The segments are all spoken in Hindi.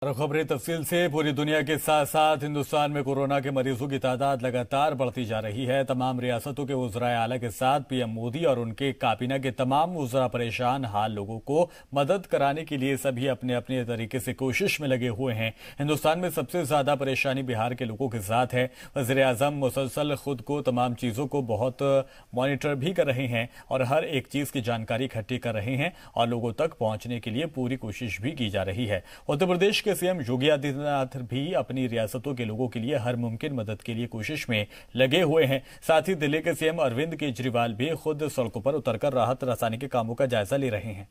और खबरें तफसील से। पूरी दुनिया के साथ साथ हिंदुस्तान में कोरोना के मरीजों की तादाद लगातार बढ़ती जा रही है। तमाम रियासतों के वज़राए आला के साथ पीएम मोदी और उनके काबीना के तमाम वज़रा परेशान हाल लोगों को मदद कराने के लिए सभी अपने अपने तरीके से कोशिश में लगे हुए हैं। हिंदुस्तान में सबसे ज्यादा परेशानी बिहार के लोगों के साथ है। वज़ीर आज़म मुसलसल खुद को तमाम चीजों को बहुत मॉनिटर भी कर रहे हैं और हर एक चीज की जानकारी इकट्ठी कर रहे हैं और लोगों तक पहुंचने के लिए पूरी कोशिश भी की जा रही है। उत्तर प्रदेश के सीएम योगी आदित्यनाथ भी अपनी रियासतों के लोगों के लिए हर मुमकिन मदद के लिए कोशिश में लगे हुए हैं। साथ ही दिल्ली के सीएम अरविंद केजरीवाल भी खुद सड़कों पर उतरकर राहत रसानी के कामों का जायजा ले रहे हैं।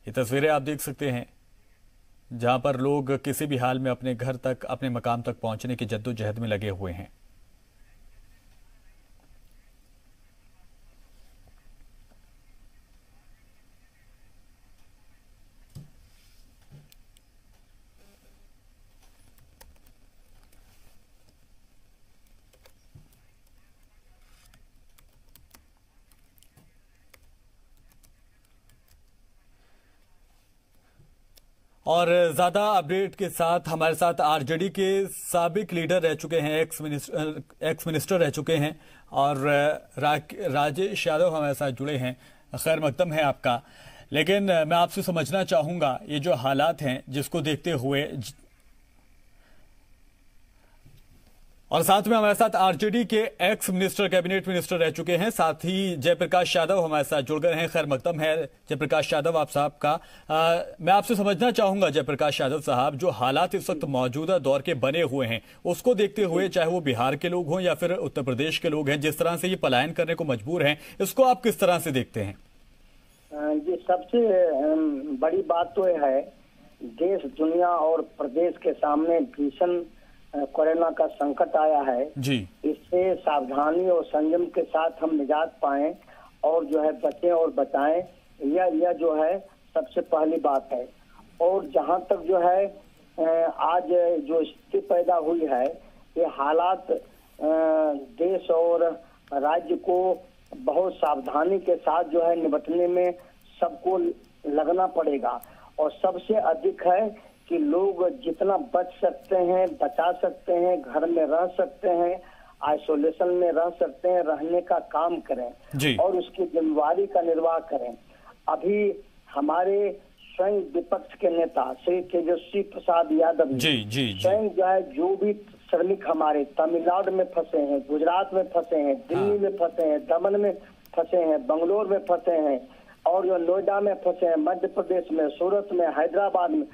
ये तस्वीरें आप देख सकते हैं जहां पर लोग किसी भी हाल में अपने घर तक, अपने मकाम तक पहुंचने की जद्दोजहद में लगे हुए हैं। और ज्यादा अपडेट के साथ हमारे साथ आरजेडी के साबिक लीडर रह चुके हैं, एक्स मिनिस्टर रह चुके हैं और राजेश यादव हमारे साथ जुड़े हैं। खैर मकदम है आपका, लेकिन मैं आपसे समझना चाहूंगा ये जो हालात हैं जिसको देखते हुए, और साथ में हमारे साथ आरजेडी के एक्स मिनिस्टर, कैबिनेट मिनिस्टर रह चुके हैं, साथ ही जयप्रकाश यादव हमारे साथ जुड़ गए हैं। खैर मकदम है जयप्रकाश यादव आप साहब का। मैं आपसे समझना चाहूंगा जयप्रकाश यादव साहब, जो हालात इस वक्त मौजूदा दौर के बने हुए हैं उसको देखते हुए, चाहे वो बिहार के लोग हों या फिर उत्तर प्रदेश के लोग हैं, जिस तरह से ये पलायन करने को मजबूर हैं, इसको आप किस तरह से देखते हैं? ये सबसे बड़ी बात तो है, देश, दुनिया और प्रदेश के सामने भीषण कोरोना का संकट आया है जी। इससे सावधानी और संयम के साथ हम निजात पाएं और जो है बचें और बचाएं, यह जो है सबसे पहली बात है। और जहां तक जो है आज जो स्थिति पैदा हुई है, ये हालात देश और राज्य को बहुत सावधानी के साथ जो है निपटने में सबको लगना पड़ेगा। और सबसे अधिक है कि लोग जितना बच सकते हैं बचा सकते हैं, घर में रह सकते हैं, आइसोलेशन में रह सकते हैं, रहने का काम करें और उसकी जिम्मेवारी का निर्वाह करें। अभी हमारे स्वयं विपक्ष के नेता श्री तेजस्वी प्रसाद यादव स्वयं जो है, जो भी श्रमिक हमारे तमिलनाडु में फंसे हैं, गुजरात में फंसे हैं, दिल्ली में फंसे हैं, दमन में फंसे हैं, बंगलोर में फंसे हैं और जो नोएडा में फंसे हैं, मध्य प्रदेश में, सूरत में, हैदराबाद में,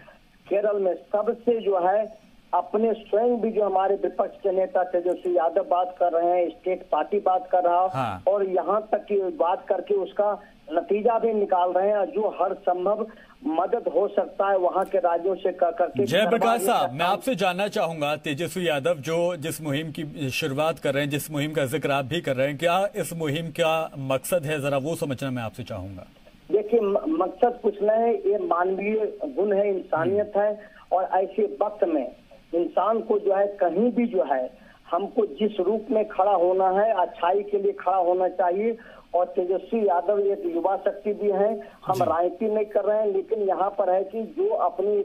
केरल में, सबसे जो है अपने स्वयं भी जो हमारे विपक्ष के नेता तेजस्वी यादव बात कर रहे हैं, स्टेट पार्टी बात कर रहा है और यहाँ तक की बात करके उसका नतीजा भी निकाल रहे हैं, जो हर संभव मदद हो सकता है वहाँ के राज्यों से करके। जयप्रकाश साहब, मैं आपसे जानना चाहूंगा, तेजस्वी यादव जो जिस मुहिम की शुरुआत कर रहे हैं, जिस मुहिम का जिक्र आप भी कर रहे हैं, क्या इस मुहिम का मकसद है, जरा वो समझना मैं आपसे चाहूंगा। देखिए, मकसद कुछ नहीं है, ये मानवीय गुण है, इंसानियत है और ऐसे वक्त में इंसान को जो है कहीं भी जो है हमको जिस रूप में खड़ा होना है, अच्छाई के लिए खड़ा होना चाहिए। और तेजस्वी यादव एक युवा शक्ति भी है, हम राजनीति नहीं कर रहे हैं, लेकिन यहाँ पर है कि जो अपनी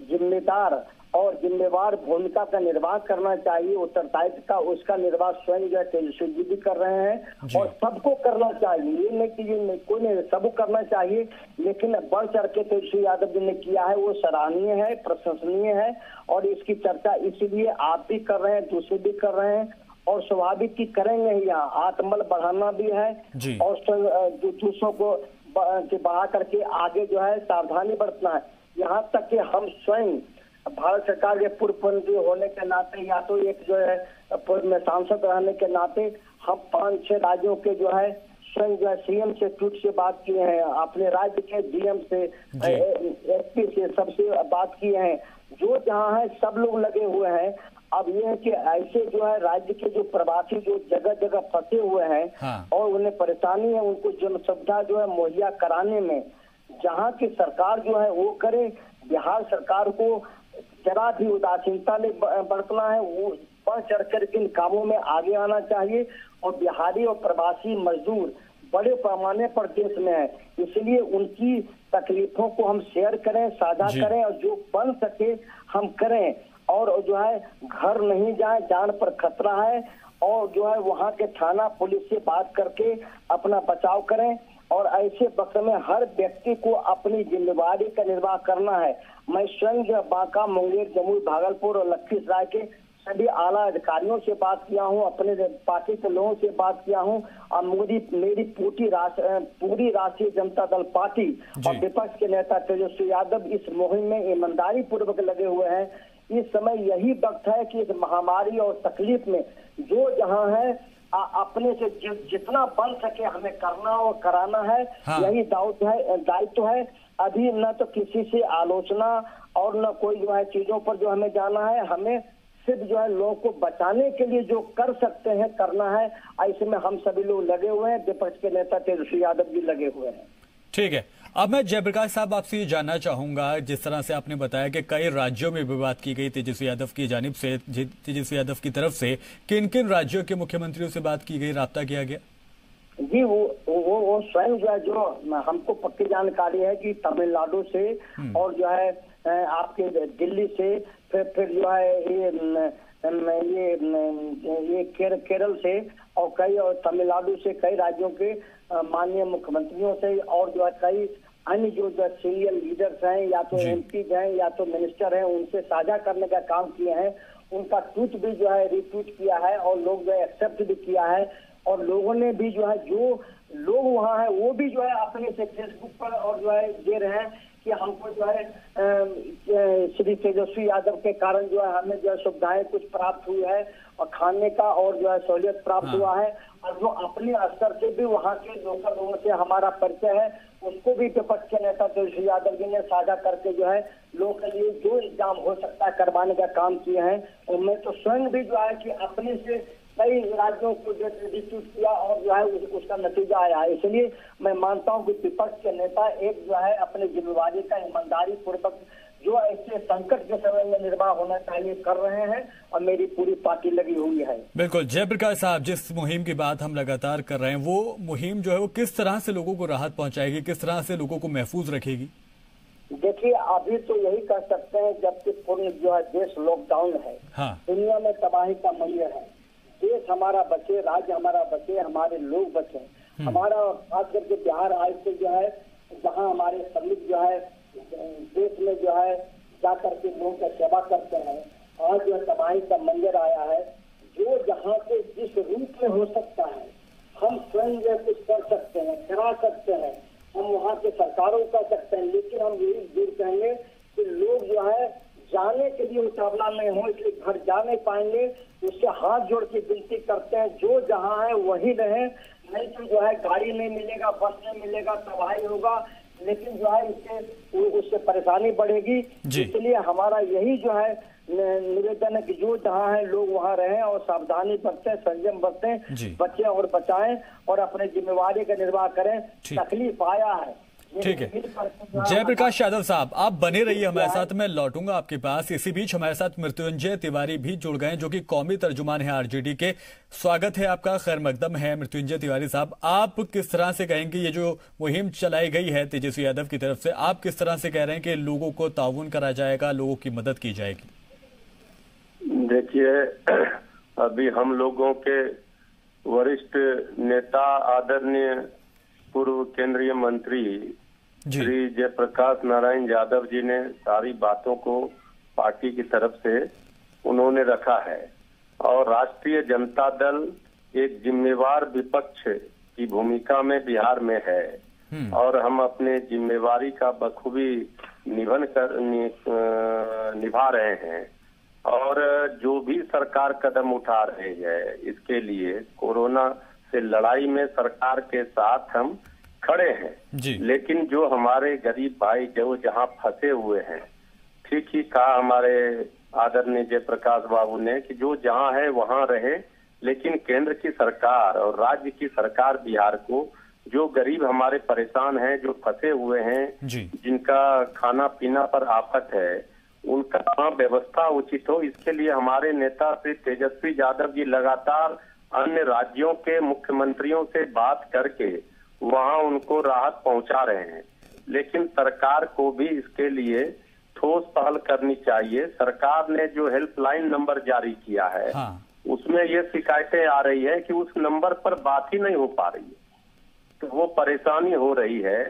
जिम्मेदार और जिम्मेवार भूमिका का निर्वाह करना चाहिए, उत्तरदायित्व का, उसका निर्वाह स्वयं जो है तेजस्वी जी भी कर रहे हैं और सबको करना चाहिए। ये नहीं कि ये कोई नहीं, सबको करना चाहिए, लेकिन बढ़ चढ़ के तेजस्वी यादव जी ने किया है, वो सराहनीय है, प्रशंसनीय है और इसकी चर्चा इसलिए आप भी कर रहे हैं, दूसरे भी कर रहे हैं और स्वाभाविक की करेंगे ही। यहाँ आत्मबल बढ़ाना भी है और जो दूसरों को बढ़ा करके आगे जो है सावधानी बरतना है। यहाँ तक कि हम स्वयं भारत सरकार के पूर्व मंत्री होने के नाते, या तो एक जो है पूर्व में सांसद रहने के नाते, हम 5-6 राज्यों के जो है स्वयं जो है सीएम से ट्वीट से बात किए हैं, अपने राज्य के डीएम से, एसपी से, सबसे बात किए हैं, जो जहाँ है सब लोग लगे हुए हैं। अब ये है कि ऐसे जो है राज्य के जो प्रवासी जो जगह जगह फंसे हुए हैं और उन्हें परेशानी है, उनको जन सुविधा जो है मुहैया कराने में जहाँ की सरकार जो है वो करे। बिहार सरकार को जरा भी उदासीनता नहीं बरतना है, वो बढ़ चढ़ कर इन कामों में आगे आना चाहिए और बिहारी और प्रवासी मजदूर बड़े पैमाने पर देश में है। इसलिए उनकी तकलीफों को हम शेयर करें, साझा करें और जो बन सके हम करें। और जो है घर नहीं जाए, जान पर खतरा है, और जो है वहाँ के थाना पुलिस से बात करके अपना बचाव करें। और ऐसे वक्त में हर व्यक्ति को अपनी जिम्मेदारी का निर्वाह करना है। मैं स्वयं जो बांका, मुंगेर, जमुई, भागलपुर और लखीसराय के सभी आला अधिकारियों से बात किया हूँ, अपने पार्टी के लोगों से बात किया हूँ, और मेरी पूरी राष्ट्रीय जनता दल पार्टी और विपक्ष के नेता तेजस्वी यादव इस मुहिम में ईमानदारी पूर्वक लगे हुए हैं। इस समय यही वक्त है कि इस महामारी और तकलीफ में जो जहां है अपने से जितना बन सके हमें करना और कराना है। यही दायित्व है। अभी न तो किसी से आलोचना और न कोई जो है चीजों पर जो हमें जाना है, हमें सिर्फ जो है लोगों को बचाने के लिए जो कर सकते हैं करना है। ऐसे में हम सभी लोग लगे हुए हैं, विपक्ष के नेता तेजस्वी यादव भी लगे हुए हैं। ठीक है, अब मैं जयप्रकाश साहब आपसे ये जानना चाहूंगा, जिस तरह से आपने बताया कि कई राज्यों में भी बात की गई तेजस्वी यादव की जानिब से, तेजस्वी यादव की तरफ से, किन किन राज्यों के मुख्यमंत्रियों से बात की गई, राब्ता किया गया? जी वो स्वयं जो है, जो हमको पक्की जानकारी है कि तमिलनाडु से और जो है आपके दिल्ली से, फिर जो है ये केरल से और कई, और तमिलनाडु से कई राज्यों के माननीय मुख्यमंत्रियों से, और जो है कई अन्य जो सीनियर लीडर्स हैं, या तो एमपी हैं या तो मिनिस्टर हैं, उनसे साझा करने का काम किए हैं। उनका ट्वीट भी जो है रीट्वीट किया है और लोग जो है एक्सेप्ट भी किया है। और लोगों ने भी जो है, जो लोग वहाँ है वो भी जो है अपने से फेसबुक पर और जो है दे रहे हैं कि हमको जो है श्री तेजस्वी यादव के कारण जो है हमें जो है सुविधाएं कुछ प्राप्त हुई है और खाने का और जो है सहूलियत प्राप्त हुआ है। और जो अपने स्तर से भी वहाँ के लोकल लोगों से हमारा परिचय है, उसको भी विपक्ष के नेता तेजस्वी यादव जी ने साझा करके जो है लोगों के लिए जो इंतजाम हो सकता है करवाने का काम किए हैं। और मैं तो स्वयं भी जो है कि अपने से कई राज्यों को डिस्ट्रीब्यूट किया और जो है उसका नतीजा आया है। इसलिए मैं मानता हूं कि विपक्ष के नेता एक जो है अपनी जिम्मेदारी का ईमानदारी पूर्वक जो ऐसे संकट के समय में निर्वाह होना चाहिए कर रहे हैं, और मेरी पूरी पार्टी लगी हुई है। बिल्कुल जयप्रकाश साहब, जिस मुहिम की बात हम लगातार कर रहे हैं, वो मुहिम जो है वो किस तरह से लोगों को राहत पहुंचाएगी, किस तरह से लोगों को महफूज रखेगी? देखिए, अभी तो यही कह सकते हैं, जबकि पूर्ण जो है देश लॉकडाउन है, दुनिया में तबाही का मंजर है, देश हमारा बचे, राज्य हमारा बचे, हमारे लोग बचे। हमारा खास करके बिहार आज से जो है, जहां हमारे श्रमिक जो है देश में जो है जाकर के लोगों की सेवा करते हैं, आज जो तबाही का मंजर आया है। जो जहां से जिस रूप में हो सकता है हम स्वयं जो कुछ कर सकते हैं, करा सकते हैं, हम वहाँ के सरकारों को कर सकते हैं। लेकिन हम यही जरूर कहेंगे कि लोग जो है जाने के लिए उतावला नहीं हो, इसलिए घर जा नहीं पाएंगे, उससे हाथ जोड़ के विनती करते हैं जो जहाँ है वही रहे। नहीं तो जो है गाड़ी नहीं मिलेगा, बस नहीं मिलेगा, तबाही होगा, लेकिन जो है उससे परेशानी बढ़ेगी। इसलिए हमारा यही जो है निवेदन है कि जो जहाँ है लोग वहाँ रहें और सावधानी बरतें, संयम बरतें, बचें और बचाएं और अपने जिम्मेवारी का निर्वाह करें। तकलीफ आया है। ठीक है जयप्रकाश यादव साहब, आप बने रहिए हमारे साथ, मैं लौटूंगा आपके पास। इसी बीच हमारे साथ मृत्युंजय तिवारी भी जुड़ गए, जो कि कौमी तर्जुमान है आरजेडी के। स्वागत है आपका, खैर मकदम है मृत्युंजय तिवारी साहब। आप किस तरह से कहेंगे ये जो मुहिम चलाई गई है तेजस्वी यादव की तरफ से, आप किस तरह से कह रहे हैं कि लोगों को ताउन करा जाएगा, लोगों की मदद की जाएगी? देखिए, अभी हम लोगों के वरिष्ठ नेता आदरणीय पूर्व केंद्रीय मंत्री श्री जयप्रकाश नारायण यादव जी ने सारी बातों को पार्टी की तरफ से उन्होंने रखा है, और राष्ट्रीय जनता दल एक जिम्मेवार विपक्ष की भूमिका में बिहार में है, और हम अपने जिम्मेवारी का बखूबी निभा रहे हैं। और जो भी सरकार कदम उठा रही है इसके लिए कोरोना से लड़ाई में सरकार के साथ हम खड़े हैं। लेकिन जो हमारे गरीब भाई जो जहां फंसे हुए हैं, ठीक ही कहा हमारे आदरणीय जयप्रकाश बाबू ने कि जो जहां है वहां रहे, लेकिन केंद्र की सरकार और राज्य की सरकार बिहार को, जो गरीब हमारे परेशान हैं, जो फंसे हुए हैं, जिनका खाना पीना पर आफत है, उनका व्यवस्था उचित हो, इसके लिए हमारे नेता श्री तेजस्वी यादव जी लगातार अन्य राज्यों के मुख्यमंत्रियों से बात करके वहां उनको राहत पहुंचा रहे हैं। लेकिन सरकार को भी इसके लिए ठोस पहल करनी चाहिए। सरकार ने जो हेल्पलाइन नंबर जारी किया है, उसमें ये शिकायतें आ रही है कि उस नंबर पर बात ही नहीं हो पा रही है, तो वो परेशानी हो रही है।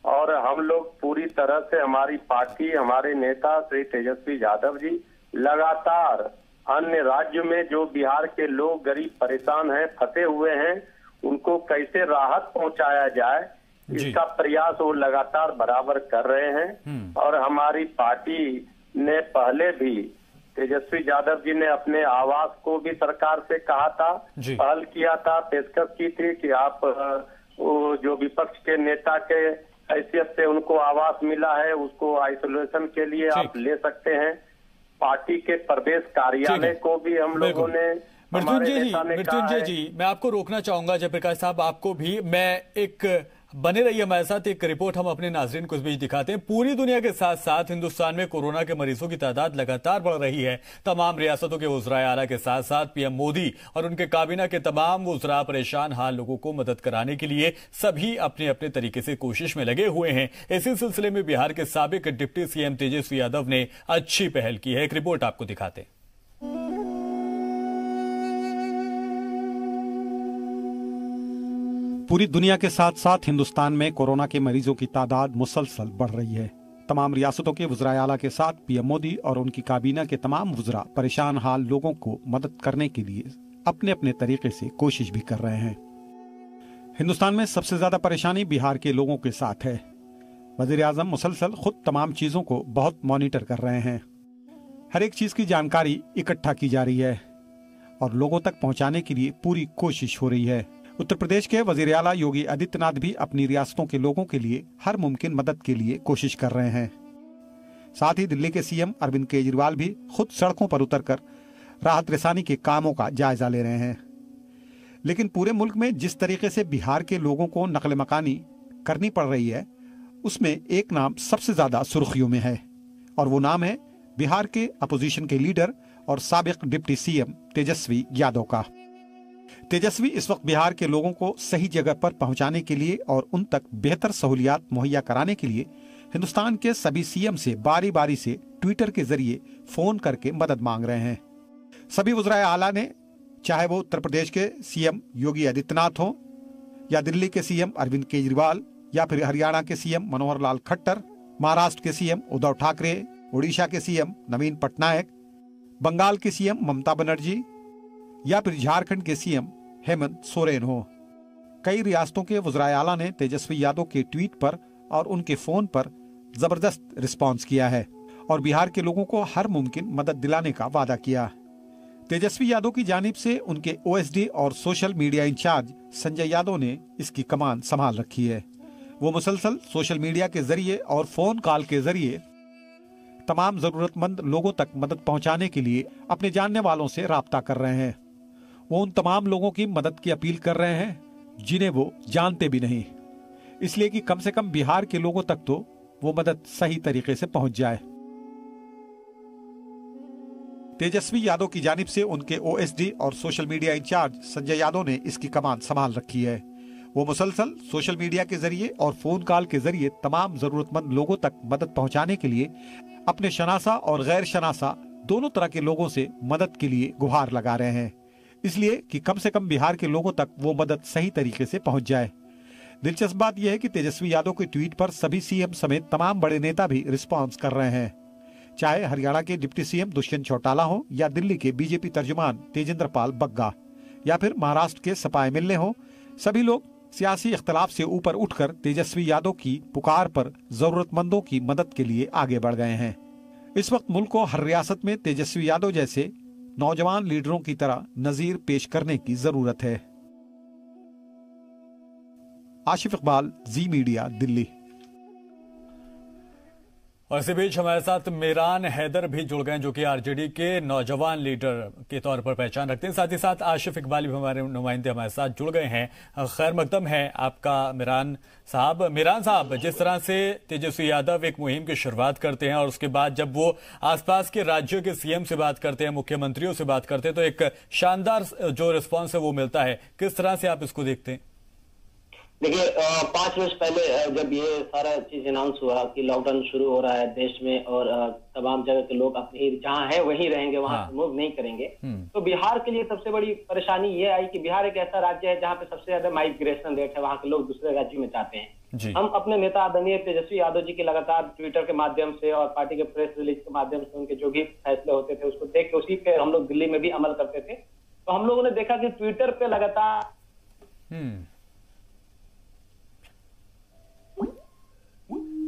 और हम लोग पूरी तरह से, हमारी पार्टी, हमारे नेता श्री तेजस्वी यादव जी लगातार अन्य राज्यों में जो बिहार के लोग गरीब परेशान हैं, फंसे हुए हैं, उनको कैसे राहत पहुंचाया जाए, इसका प्रयास वो लगातार बराबर कर रहे हैं। और हमारी पार्टी ने पहले भी, तेजस्वी यादव जी ने अपने आवास को भी सरकार से कहा था, पहल किया था, पेशकश की थी कि आप जो विपक्ष के नेता के हैसियत से उनको आवास मिला है, उसको आइसोलेशन के लिए आप ले सकते हैं। पार्टी के प्रदेश कार्यालय को भी हम लोगों ने, मृत्युंजय जी, मैं आपको रोकना चाहूंगा। जयप्रकाश साहब, आपको भी मैं एक बने रहिए हमारे साथ। एक रिपोर्ट हम अपने नाजरीन को इस बीच दिखाते हैं। पूरी दुनिया के साथ साथ हिंदुस्तान में कोरोना के मरीजों की तादाद लगातार बढ़ रही है। तमाम रियासतों के वज़राए आला के साथ साथ पीएम मोदी और उनके काबीना के तमाम वज़रा परेशान हाल लोगों को मदद कराने के लिए सभी अपने अपने तरीके से कोशिश में लगे हुए हैं। इसी सिलसिले में बिहार के साबिक डिप्टी सीएम तेजस्वी यादव ने अच्छी पहल की है। एक रिपोर्ट आपको दिखाते हैं। पूरी दुनिया के साथ साथ हिंदुस्तान में कोरोना के मरीजों की तादाद मुसलसल बढ़ रही है। तमाम रियासतों के वज़राए आला के साथ पीएम मोदी और उनकी काबीना के तमाम वज़रा परेशान हाल लोगों को मदद करने के लिए अपने अपने तरीके से कोशिश भी कर रहे हैं। हिंदुस्तान में सबसे ज्यादा परेशानी बिहार के लोगों के साथ है। वज़ीर आज़म मुसलसल खुद तमाम चीजों को बहुत मॉनिटर कर रहे हैं। हर एक चीज की जानकारी इकट्ठा की जा रही है और लोगों तक पहुंचाने के लिए पूरी कोशिश हो रही है। उत्तर प्रदेश के वज़ीर आला योगी आदित्यनाथ भी अपनी रियासतों के लोगों के लिए हर मुमकिन मदद के लिए कोशिश कर रहे हैं। साथ ही दिल्ली के सीएम अरविंद केजरीवाल भी खुद सड़कों पर उतरकर राहत रसानी के कामों का जायजा ले रहे हैं। लेकिन पूरे मुल्क में जिस तरीके से बिहार के लोगों को नकल मकानी करनी पड़ रही है, उसमें एक नाम सबसे ज्यादा सुर्खियों में है और वो नाम है बिहार के अपोजिशन के लीडर और साबिक डिप्टी सीएम तेजस्वी यादव का। तेजस्वी इस वक्त बिहार के लोगों को सही जगह पर पहुंचाने के लिए और उन तक बेहतर सहूलियात मुहैया कराने के लिए हिंदुस्तान के सभी सीएम से बारी बारी से ट्विटर के जरिए फोन करके मदद मांग रहे हैं। सभी वज़राए आला ने, चाहे वो उत्तर प्रदेश के सीएम योगी आदित्यनाथ हो या दिल्ली के सीएम अरविंद केजरीवाल या फिर हरियाणा के सीएम मनोहर लाल खट्टर, महाराष्ट्र के सीएम उद्धव ठाकरे, उड़ीसा के सीएम नवीन पटनायक, बंगाल के सीएम ममता बनर्जी या फिर झारखंड के सीएम हेमंत सोरेन हो, कई रियासतों के वज़राए आला ने तेजस्वी यादव के ट्वीट पर और उनके फोन पर जबरदस्त रिस्पांस किया है और बिहार के लोगों को हर मुमकिन मदद दिलाने का वादा किया। तेजस्वी यादव की जानिब से उनके ओएसडी और social media incharge Sanjay Yadav ने इसकी कमान संभाल रखी है। वो मुसलसल सोशल मीडिया के जरिए और फोन कॉल के जरिए तमाम जरूरतमंद लोगों तक मदद पहुंचाने के लिए अपने जानने वालों से राब्ता कर रहे हैं। वो उन तमाम लोगों की मदद की अपील कर रहे हैं जिन्हें वो जानते भी नहीं, इसलिए कि कम से कम बिहार के लोगों तक तो वो मदद सही तरीके से पहुंच जाए। तेजस्वी यादव की जानिब से उनके ओएसडी और social media incharge Sanjay Yadav ने इसकी कमान संभाल रखी है। वो मुसलसल सोशल मीडिया के जरिए और फोन कॉल के जरिए तमाम जरूरतमंद लोगों तक मदद पहुंचाने के लिए अपने शनासा और गैर शनासा दोनों तरह के लोगों से मदद के लिए गुहार लगा रहे हैं, इसलिए कि कम से कम बिहार के लोगों तक वो मदद सही तरीके से पहुंच जाए। दिलचस्प बात यह है कि तेजस्वी यादव के ट्वीट पर सभी सीएम समेत तमाम बड़े नेता भी रिस्पॉन्स कर रहे हैं, चाहे हरियाणा के डिप्टी सीएम दुष्यंत चौटाला हो या दिल्ली के बीजेपी तर्जुमान तेजेंद्र पाल बग्गा या फिर महाराष्ट्र के सपा एमएलए हो। सभी लोग सियासी इख्तलाफ से ऊपर उठकर तेजस्वी यादव की पुकार पर जरूरतमंदों की मदद के लिए आगे बढ़ गए हैं। इस वक्त मुल्क को हर रियासत में तेजस्वी यादव जैसे नौजवान लीडरों की तरह नजीर पेश करने की जरूरत है। आशिफ इकबाल, जी मीडिया, दिल्ली। और इसी बीच हमारे साथ मीरान हैदर भी जुड़ गए, जो कि आरजेडी के नौजवान लीडर के तौर पर पहचान रखते हैं। साथ ही साथ आशिफ इकबाल भी हमारे नुमाइंदे हमारे साथ जुड़ गए हैं। खैर मकदम है आपका मीरान साहब। मीरान साहब, जिस तरह से तेजस्वी यादव एक मुहिम की शुरुआत करते हैं और उसके बाद जब वो आसपास के राज्यों के सीएम से बात करते हैं, मुख्यमंत्रियों से बात करते हैं, तो एक शानदार जो रिस्पॉन्स है वो मिलता है, किस तरह से आप इसको देखते हैं? देखिए 5 वर्ष पहले जब ये सारा चीज अनाउंस हुआ कि लॉकडाउन शुरू हो रहा है देश में और तमाम जगह के लोग अपने जहाँ है वहीं रहेंगे, वहां से मूव नहीं करेंगे, तो बिहार के लिए सबसे बड़ी परेशानी ये आई कि बिहार एक ऐसा राज्य है जहाँ पे सबसे ज्यादा माइग्रेशन रेट है, वहाँ के लोग दूसरे राज्य में जाते हैं। हम अपने नेता आदरणीय तेजस्वी यादव जी के लगातार ट्विटर के माध्यम से और पार्टी के प्रेस रिलीज के माध्यम से उनके जो भी फैसले होते थे उसको देख के उसी पे हम लोग दिल्ली में भी अमल करते थे। तो हम लोगों ने देखा कि ट्विटर पे लगातार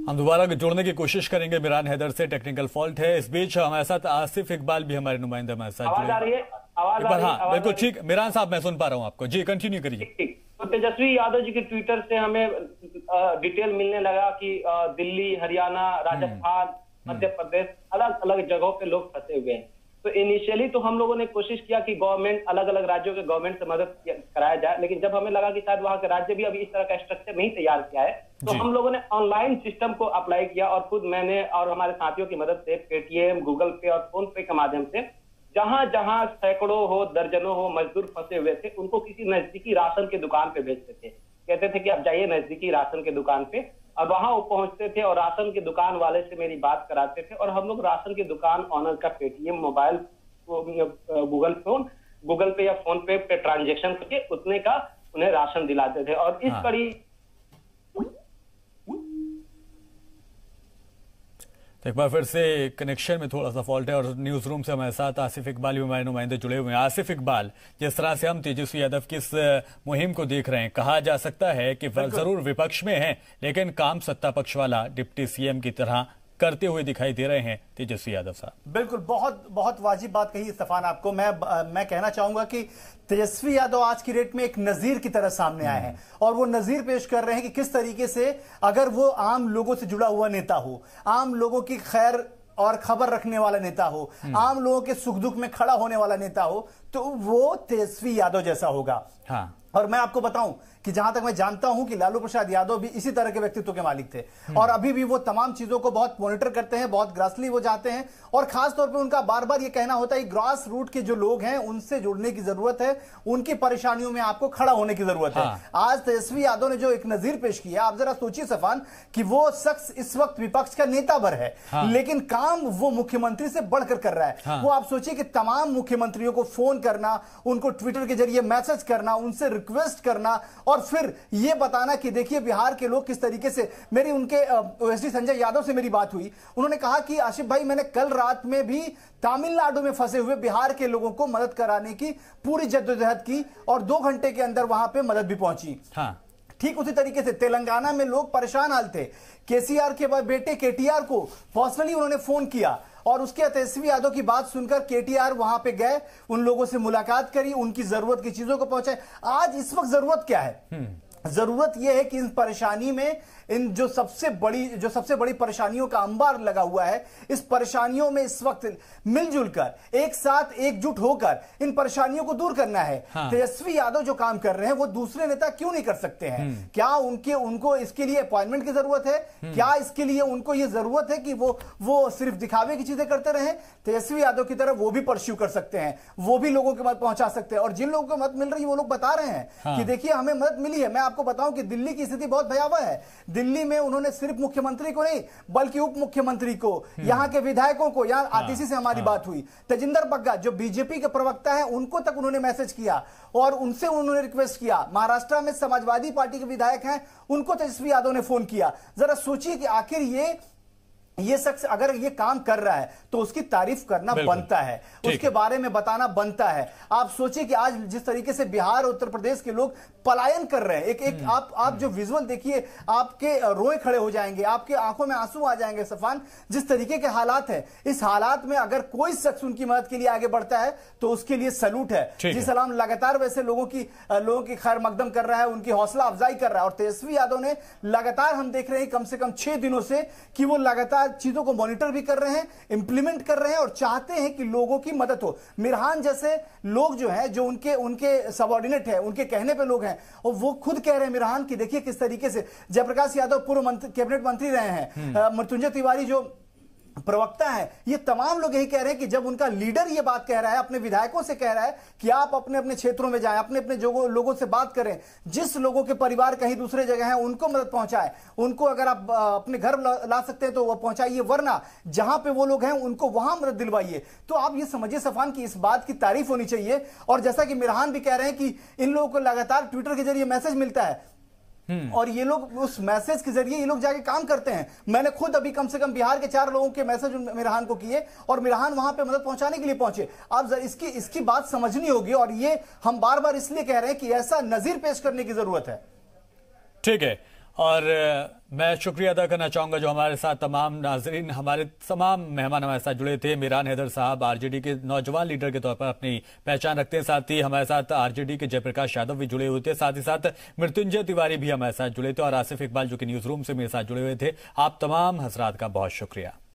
हम दोबारा जोड़ने की कोशिश करेंगे मिरान हैदर से, टेक्निकल फॉल्ट है। इस बीच हमारे साथ आसिफ इकबाल भी हमारे नुमाइंदे हमारे साथ। आवाज आ रही है? हाँ बिल्कुल ठीक, मिरान साहब मैं सुन पा रहा हूँ आपको, जी कंटिन्यू करिए। तो तेजस्वी यादव जी के ट्विटर से हमें डिटेल मिलने लगा कि दिल्ली, हरियाणा, राजस्थान, मध्य प्रदेश, अलग अलग जगहों पे लोग फंसे हुए हैं। तो इनिशियली तो हम लोगों ने कोशिश किया कि गवर्नमेंट, अलग अलग राज्यों के गवर्नमेंट से मदद कराया जाए, लेकिन जब हमें लगा कि शायद वहां के राज्य भी अभी इस तरह का स्ट्रक्चर नहीं तैयार किया है, तो हम लोगों ने ऑनलाइन सिस्टम को अप्लाई किया और खुद मैंने और हमारे साथियों की मदद से पेटीएम, गूगल पे और फोन पे के माध्यम से जहां जहां सैकड़ों हो, दर्जनों हो मजदूर फंसे हुए थे, उनको किसी नजदीकी राशन की दुकान पे भेजते थे। कहते थे कि आप जाइए नजदीकी राशन की दुकान पे, और वहां वो पहुंचते थे और राशन की दुकान वाले से मेरी बात कराते थे और हम लोग राशन की दुकान ऑनर का पेटीएम, मोबाइल, गूगल पे या फोन पे ट्रांजेक्शन करके उतने का उन्हें राशन दिलाते थे। और इस कड़ी तो एक बार फिर से कनेक्शन में थोड़ा सा फॉल्ट है और न्यूज रूम से हमारे साथ आसिफ इकबाल भी हमारे नुमाइंदे जुड़े हुए हैं। आसिफ इकबाल, जिस तरह से हम तेजस्वी यादव की इस मुहिम को देख रहे हैं, कहा जा सकता है कि जरूर विपक्ष में है लेकिन काम सत्ता पक्ष वाला डिप्टी सीएम की तरह करते हुए दिखाई दे रहे हैं तेजस्वी यादव साहब। बिल्कुल, बहुत बहुत वाजिब बात कही इस्तीफान आपको। मैं कहना चाहूंगा कि तेजस्वी यादव आज की डेट में एक नजीर की तरह सामने आए हैं और वो नजीर पेश कर रहे हैं कि किस तरीके से अगर वो आम लोगों से जुड़ा हुआ नेता हो, आम लोगों की खैर और खबर रखने वाला नेता हो, आम लोगों के सुख दुख में खड़ा होने वाला नेता हो, तो वो तेजस्वी यादव जैसा होगा। और मैं आपको बताऊं कि जहां तक मैं जानता हूं कि लालू प्रसाद यादव भी इसी तरह के व्यक्तित्व के मालिक थे और अभी भी वो तमाम चीजों को बहुत मॉनिटर करते हैं, बहुत ग्रासली वो जाते हैं और खास तौर पे उनका बार बार ये कहना होता है कि ग्रास रूट के जो लोग हैं उनसे जुड़ने की जरूरत है, उनकी परेशानियों में आपको खड़ा होने की जरूरत है। आज तेजस्वी यादव ने जो एक नजीर पेश किया, आप जरा सोचिए सफान कि वो शख्स इस वक्त विपक्ष का नेता भर है लेकिन काम वो मुख्यमंत्री से बढ़कर कर रहा है। वो आप सोचिए कि तमाम मुख्यमंत्रियों को फोन करना, उनको ट्विटर के जरिए मैसेज करना, उनसे रिक्वेस्ट करना और फिर यह बताना कि देखिए बिहार के लोग किस तरीके से। मेरी उनके ओएसडी संजय यादव से मेरी बात हुई, उन्होंने कहा कि आशिफ भाई मैंने कल रात में भी तमिलनाडु में फंसे हुए बिहार के लोगों को मदद कराने की पूरी जद्दोजहद की और 2 घंटे के अंदर वहां पे मदद भी पहुंची। ठीक उसी तरीके से तेलंगाना में लोग परेशान हाल थे, केसीआर के बेटे केटीआर को पर्सनली उन्होंने फोन किया और उसके तेजस्वी यादव की बात सुनकर केटीआर वहां पे गए, उन लोगों से मुलाकात करी, उनकी जरूरत की चीजों को पहुंचाए। आज इस वक्त जरूरत क्या है? जरूरत यह है कि इस परेशानी में इन जो सबसे बड़ी परेशानियों का अंबार लगा हुआ है, इस परेशानियों में इस वक्त मिलजुल कर एक साथ एकजुट होकर इन परेशानियों को दूर करना है। तेजस्वी यादव जो काम कर रहे हैं वो दूसरे नेता क्यों नहीं कर सकते हैं? क्या उनको इसके लिए अपॉइंटमेंट की जरूरत है? क्या इसके लिए उनको ये जरूरत है कि वो सिर्फ दिखावे की चीजें करते रहे? तेजस्वी यादव की तरफ वो भी परस्यू कर सकते हैं, वो भी लोगों की मदद पहुंचा सकते हैं और जिन लोगों को मदद मिल रही है वो लोग बता रहे हैं कि देखिए हमें मदद मिली है। मैं आपको बताऊं कि दिल्ली की स्थिति बहुत भयावह है। दिल्ली में उन्होंने सिर्फ मुख्यमंत्री को नहीं बल्कि उप मुख्यमंत्री को, यहां के विधायकों को, यहां आतिशी से हमारी बात हुई, तेजिंदर बग्गा जो बीजेपी के प्रवक्ता है उनको तक उन्होंने मैसेज किया और उनसे उन्होंने रिक्वेस्ट किया। महाराष्ट्र में समाजवादी पार्टी के विधायक हैं, उनको तेजस्वी यादव ने फोन किया। जरा सोचिए कि आखिर ये शख्स अगर ये काम कर रहा है तो उसकी तारीफ करना बनता है, उसके बारे में बताना बनता है। आप सोचिए कि आज जिस तरीके से बिहार और उत्तर प्रदेश के लोग पलायन कर रहे हैं, आप जो विजुअल देखिए आपके रोए खड़े हो जाएंगे, आपके आंखों में आंसू आ जाएंगे सफान, जिस तरीके के हालात है। इस हालात में अगर कोई शख्स उनकी मदद के लिए आगे बढ़ता है तो उसके लिए सैल्यूट है। जी सलाम लगातार वैसे लोगों की खैर मकदम कर रहा है, उनकी हौसला अफजाई कर रहा है और तेजस्वी यादव ने लगातार, हम देख रहे हैं कम से कम 6 दिनों से कि वो लगातार चीजों को मॉनिटर भी कर रहे हैं, इंप्लीमेंट कर रहे हैं और चाहते हैं कि लोगों की मदद हो। मिरहान जैसे लोग जो हैं, जो उनके सबऑर्डिनेट है, उनके कहने पे लोग हैं और वो खुद कह रहे हैं मिरहान कि देखिए किस तरीके से जयप्रकाश यादव पूर्व कैबिनेट मंत्री रहे हैं, मृत्युंजय तिवारी जो प्रवक्ता है, ये तमाम लोग यही कह रहे हैं कि जब उनका लीडर ये बात कह रहा है, अपने विधायकों से कह रहा है कि आप अपने अपने क्षेत्रों में जाएं, अपने अपने लोगों से बात करें, जिस लोगों के परिवार कहीं दूसरे जगह है उनको मदद पहुंचाए, उनको अगर आप अपने घर ला सकते हैं तो वो पहुंचाइए, वरना जहां पे वो लोग हैं उनको वहां मदद दिलवाइए। तो आप ये समझिए सफान की इस बात की तारीफ होनी चाहिए। और जैसा कि मिरहान भी कह रहे हैं कि इन लोगों को लगातार ट्विटर के जरिए मैसेज मिलता है और ये लोग उस मैसेज के जरिए ये लोग जाके काम करते हैं। मैंने खुद अभी कम से कम बिहार के 4 लोगों के मैसेज मिरहान को किए और मिरहान वहां पे मदद पहुंचाने के लिए पहुंचे। आप इसकी बात समझनी होगी और ये हम बार बार इसलिए कह रहे हैं कि ऐसा नजीर पेश करने की जरूरत है। ठीक है, और मैं शुक्रिया अदा करना चाहूंगा जो हमारे साथ तमाम नाजरीन, हमारे तमाम मेहमान हमारे साथ जुड़े थे। मिरान हैदर साहब आरजेडी के नौजवान लीडर के तौर पर अपनी पहचान रखते हैं। साथ ही हमारे साथ आरजेडी के जयप्रकाश यादव भी जुड़े हुए थे, साथ ही साथ मृत्युंजय तिवारी भी हमारे साथ जुड़े थे और आसिफ इकबाल जो कि न्यूज रूम से मेरे साथ जुड़े हुए थे। आप तमाम हजरात का बहुत शुक्रिया।